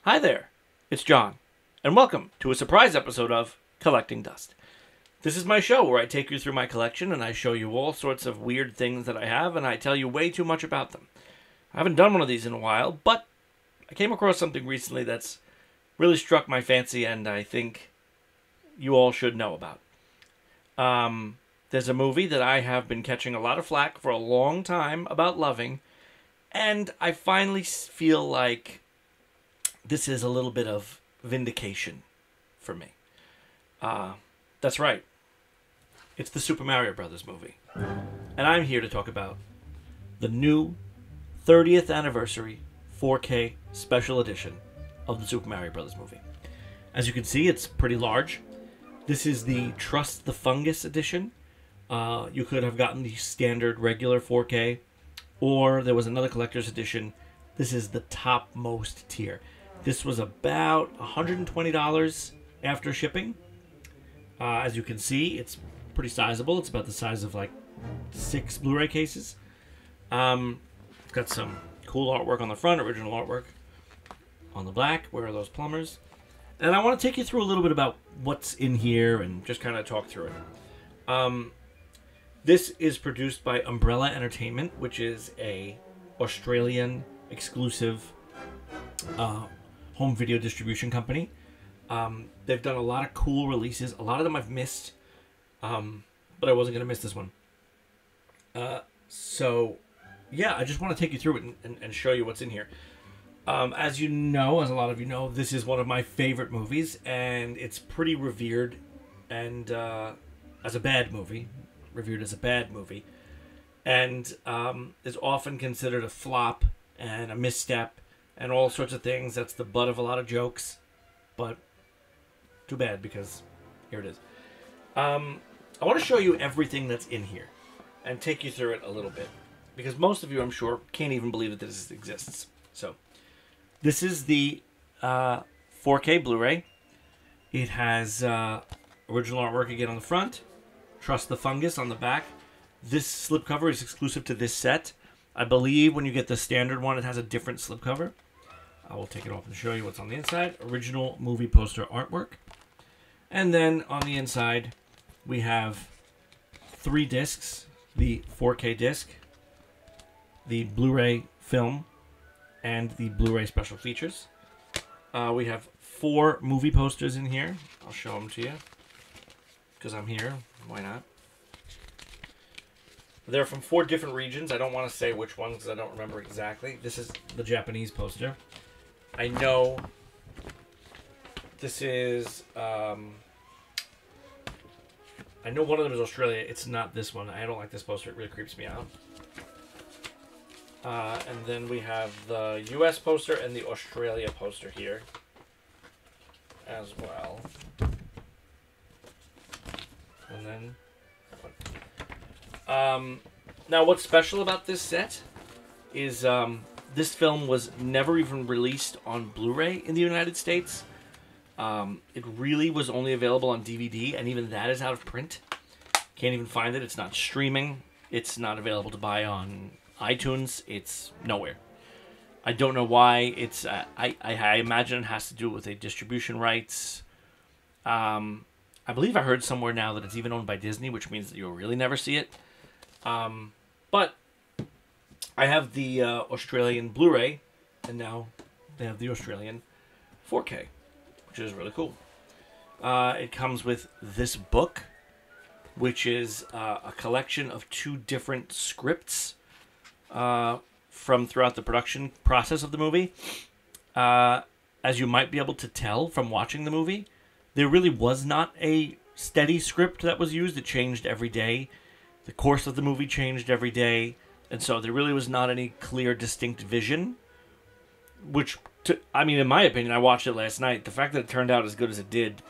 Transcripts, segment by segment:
Hi there, it's John, and welcome to a surprise episode of Collecting Dust. This is my show where I take you through my collection and I show you all sorts of weird things that I have and I tell you way too much about them. I haven't done one of these in a while, but I came across something recently that's really struck my fancy and I think you all should know about. There's a movie that I have been catching a lot of flack for a long time about loving, and I finally feel like this is a little bit of vindication for me. That's right. It's the Super Mario Brothers movie. And I'm here to talk about the new 30th anniversary 4K special edition of the Super Mario Brothers movie. As you can see, it's pretty large. This is the Trust the Fungus edition. You could have gotten the standard regular 4K, or there was another collector's edition. This is the topmost tier. This was about $120 after shipping. As you can see, it's pretty sizable. It's about the size of like 6 Blu-ray cases. It's got some cool artwork on the front, original artwork on the back. Where are those plumbers? And I want to take you through a little bit about what's in here and just kind of talk through it. This is produced by Umbrella Entertainment, which is a Australian exclusive home video distribution company. They've done a lot of cool releases. A lot of them I've missed, but I wasn't going to miss this one. So, yeah, I just want to take you through it and show you what's in here. As you know, as a lot of you know, this is one of my favorite movies, and it's pretty revered and as a bad movie. Reviewed as a bad movie. And is often considered a flop and a misstep and all sorts of things. That's the butt of a lot of jokes. But too bad, because here it is. I want to show you everything that's in here and take you through it a little bit, because most of you, I'm sure, can't even believe that this exists. So this is the 4K Blu-ray. It has original artwork again on the front. Trust the Fungus on the back. This slipcover is exclusive to this set. I believe when you get the standard one, it has a different slipcover. I will take it off and show you what's on the inside. Original movie poster artwork. And then on the inside, we have 3 discs. The 4K disc, the Blu-ray film, and the Blu-ray special features. We have 4 movie posters in here. I'll show them to you, because I'm here. Why not? They're from 4 different regions. I don't want to say which ones because I don't remember exactly. This is the Japanese poster. I know this is... I know one of them is Australia. It's not this one. I don't like this poster. It really creeps me out. And then we have the US poster and the Australia poster here as well. And then... now what's special about this set is this film was never even released on Blu-ray in the United States. It really was only available on DVD, and even that is out of print. Can't even find it. It's not streaming. It's not available to buy on iTunes. It's nowhere. I don't know why. It's I imagine it has to do with a distribution rights. I believe I heard somewhere now that it's even owned by Disney, which means that you'll really never see it. But I have the Australian Blu-ray, and now they have the Australian 4K, which is really cool. It comes with this book, which is a collection of 2 different scripts from throughout the production process of the movie. As you might be able to tell from watching the movie, there really was not a steady script that was used. It changed every day. The course of the movie changed every day. And so there really was not any clear, distinct vision. Which, I mean, in my opinion, I watched it last night. The fact that it turned out as good as it did,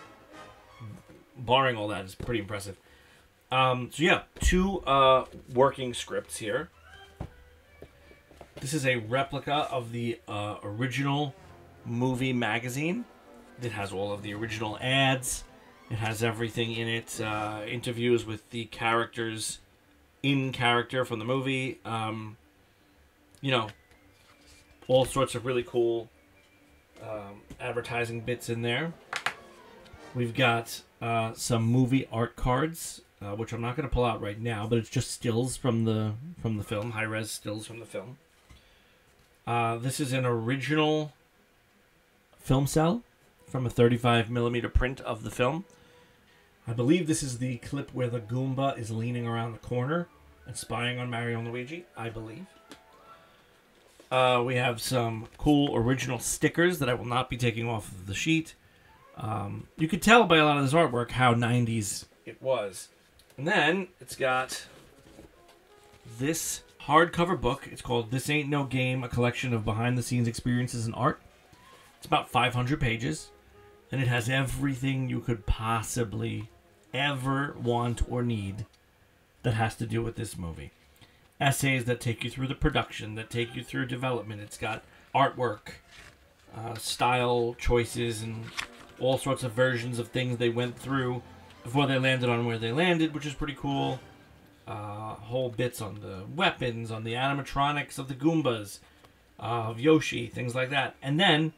barring all that, is pretty impressive. So yeah, 2 working scripts here. This is a replica of the original movie magazine. It has all of the original ads. It has everything in it. Interviews with the characters in character from the movie. You know, all sorts of really cool advertising bits in there. We've got some movie art cards, which I'm not going to pull out right now, but it's just stills from the film, high-res stills from the film. This is an original film cell from a 35mm print of the film. I believe this is the clip where the Goomba is leaning around the corner and spying on Mario and Luigi, I believe. We have some cool original stickers that I will not be taking off of the sheet. You could tell by a lot of this artwork how 90s it was. And then it's got this hardcover book. It's called This Ain't No Game, a collection of behind-the-scenes experiences and art. It's about 500 pages, and it has everything you could possibly ever want or need that has to do with this movie. Essays that take you through the production, that take you through development. It's got artwork, style choices, and all sorts of versions of things they went through before they landed on where they landed, which is pretty cool. Whole bits on the weapons, on the animatronics of the Goombas, of Yoshi, things like that. And then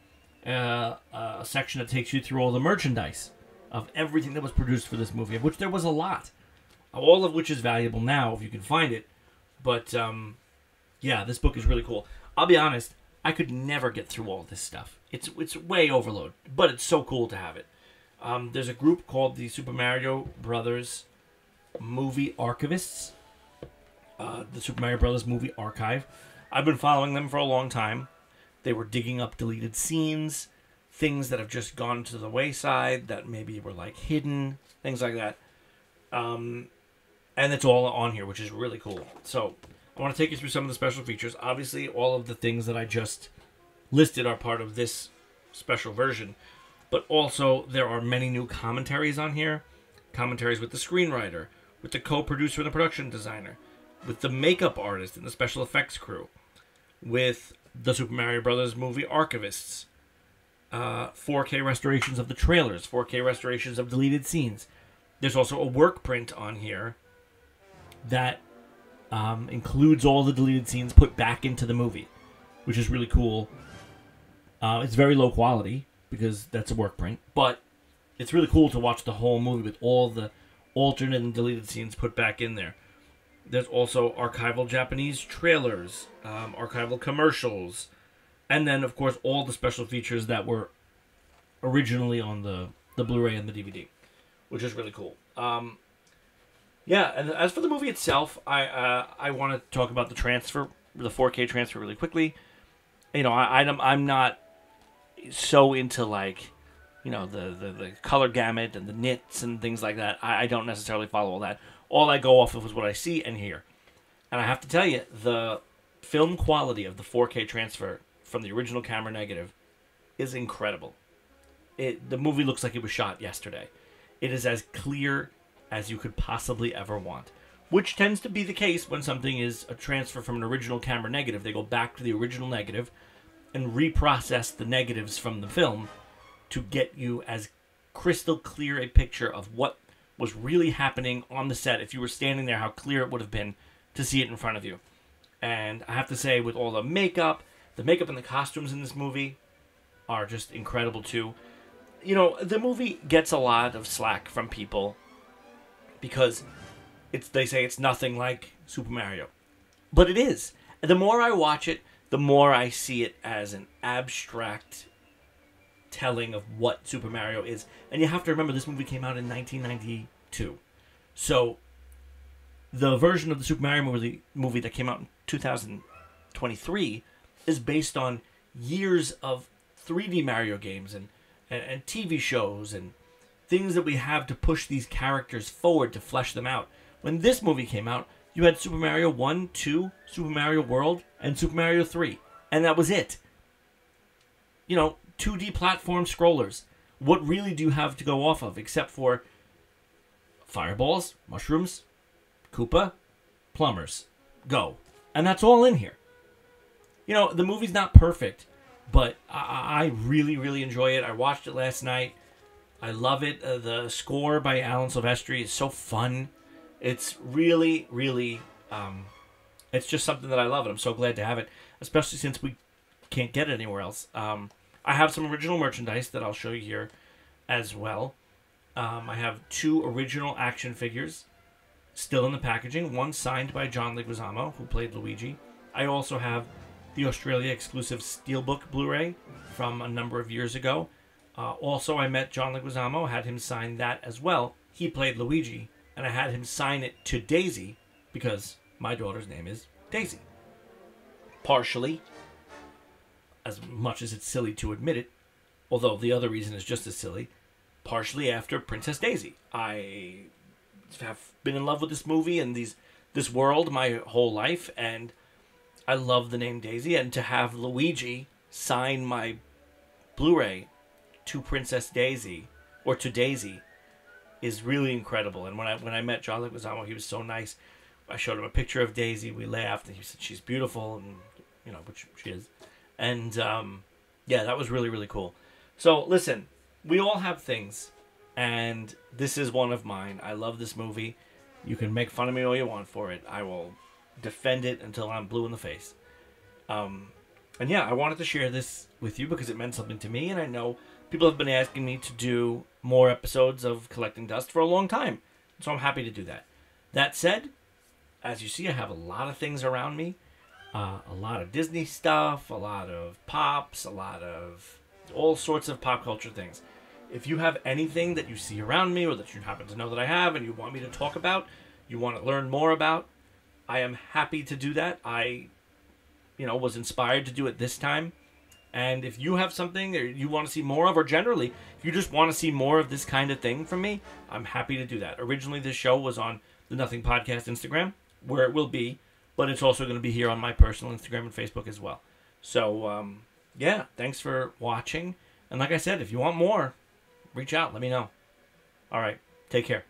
a section that takes you through all the merchandise of everything that was produced for this movie, of which there was a lot. All of which is valuable now if you can find it. But, yeah, this book is really cool. I'll be honest, I could never get through all this stuff. It's way overload, but it's so cool to have it. There's a group called the Super Mario Brothers Movie Archivists. The Super Mario Brothers Movie Archive. I've been following them for a long time. They were digging up deleted scenes, things that have just gone to the wayside, that maybe were like hidden, things like that. And it's all on here, which is really cool. So I want to take you through some of the special features. Obviously, all of the things that I just listed are part of this special version. But also, there are many new commentaries on here. Commentaries with the screenwriter, with the co-producer and the production designer, with the makeup artist and the special effects crew, with the Super Mario Brothers movie archivists, 4K restorations of the trailers, 4K restorations of deleted scenes. There's also a work print on here that includes all the deleted scenes put back into the movie, which is really cool. It's very low quality because that's a work print, but it's really cool to watch the whole movie with all the alternate and deleted scenes put back in there. There's also archival Japanese trailers, archival commercials, and then, of course, all the special features that were originally on the Blu-ray and the DVD, which is really cool. Yeah, and as for the movie itself, I want to talk about the transfer, the 4K transfer really quickly. You know, I'm not so into, like, you know, the color gamut and the nits and things like that. I don't necessarily follow all that. All I go off of is what I see and hear. And I have to tell you, the film quality of the 4K transfer from the original camera negative is incredible. The movie looks like it was shot yesterday. It is as clear as you could possibly ever want, which tends to be the case when something is a transfer from an original camera negative. They go back to the original negative and reprocess the negatives from the film to get you as crystal clear a picture of what was really happening on the set. If you were standing there, how clear it would have been to see it in front of you. And I have to say, with all the makeup and the costumes in this movie are just incredible too. You know, the movie gets a lot of slack from people because they say it's nothing like Super Mario. But it is. And the more I watch it, the more I see it as an abstract telling of what Super Mario is. And you have to remember, this movie came out in 1992. So the version of the Super Mario movie that came out in 2023 is based on years of 3D Mario games and TV shows and things that we have to push these characters forward to flesh them out. When this movie came out, you had Super Mario 1, 2, Super Mario World, and Super Mario 3. And that was it. You know, 2D platform scrollers. What really do you have to go off of except for fireballs, mushrooms, Koopa, plumbers? Go. And that's all in here. You know, the movie's not perfect, but I really, really enjoy it. I watched it last night. I love it. The score by Alan Silvestri is so fun. It's really, really, it's just something that I love, and I'm so glad to have it, especially since we can't get it anywhere else. I have some original merchandise that I'll show you here as well. I have 2 original action figures still in the packaging. One signed by John Leguizamo, who played Luigi. I also have the Australia exclusive Steelbook Blu-ray from a number of years ago. Also, I met John Leguizamo, had him sign that as well. He played Luigi, and I had him sign it to Daisy because my daughter's name is Daisy. Partially, as much as it's silly to admit it, although the other reason is just as silly, partially after Princess Daisy. I have been in love with this movie and this world my whole life, and I love the name Daisy, and to have Luigi sign my Blu-ray to Princess Daisy, or to Daisy, is really incredible. And when I met John Leguizamo, he was so nice. I showed him a picture of Daisy, we laughed, and he said she's beautiful, and which she is. And yeah, that was really, really cool. So listen, we all have things, and this is one of mine. I love this movie. You can make fun of me all you want for it. I will defend it until I'm blue in the face. And yeah, I wanted to share this with you because it meant something to me, and I know people have been asking me to do more episodes of Collecting Dust for a long time, so I'm happy to do that. That said, as you see, I have a lot of things around me. A lot of Disney stuff, a lot of pops, a lot of all sorts of pop culture things. If you have anything that you see around me or that you happen to know that I have and you want me to talk about, you want to learn more about, I am happy to do that. I, was inspired to do it this time. And if you have something or you want to see more of, or generally, if you just want to see more of this kind of thing from me, I'm happy to do that. Originally, this show was on the Nothing Podcast Instagram, where it will be, but it's also going to be here on my personal Instagram and Facebook as well. So, yeah, thanks for watching. And like I said, if you want more, reach out. Let me know. All right. Take care.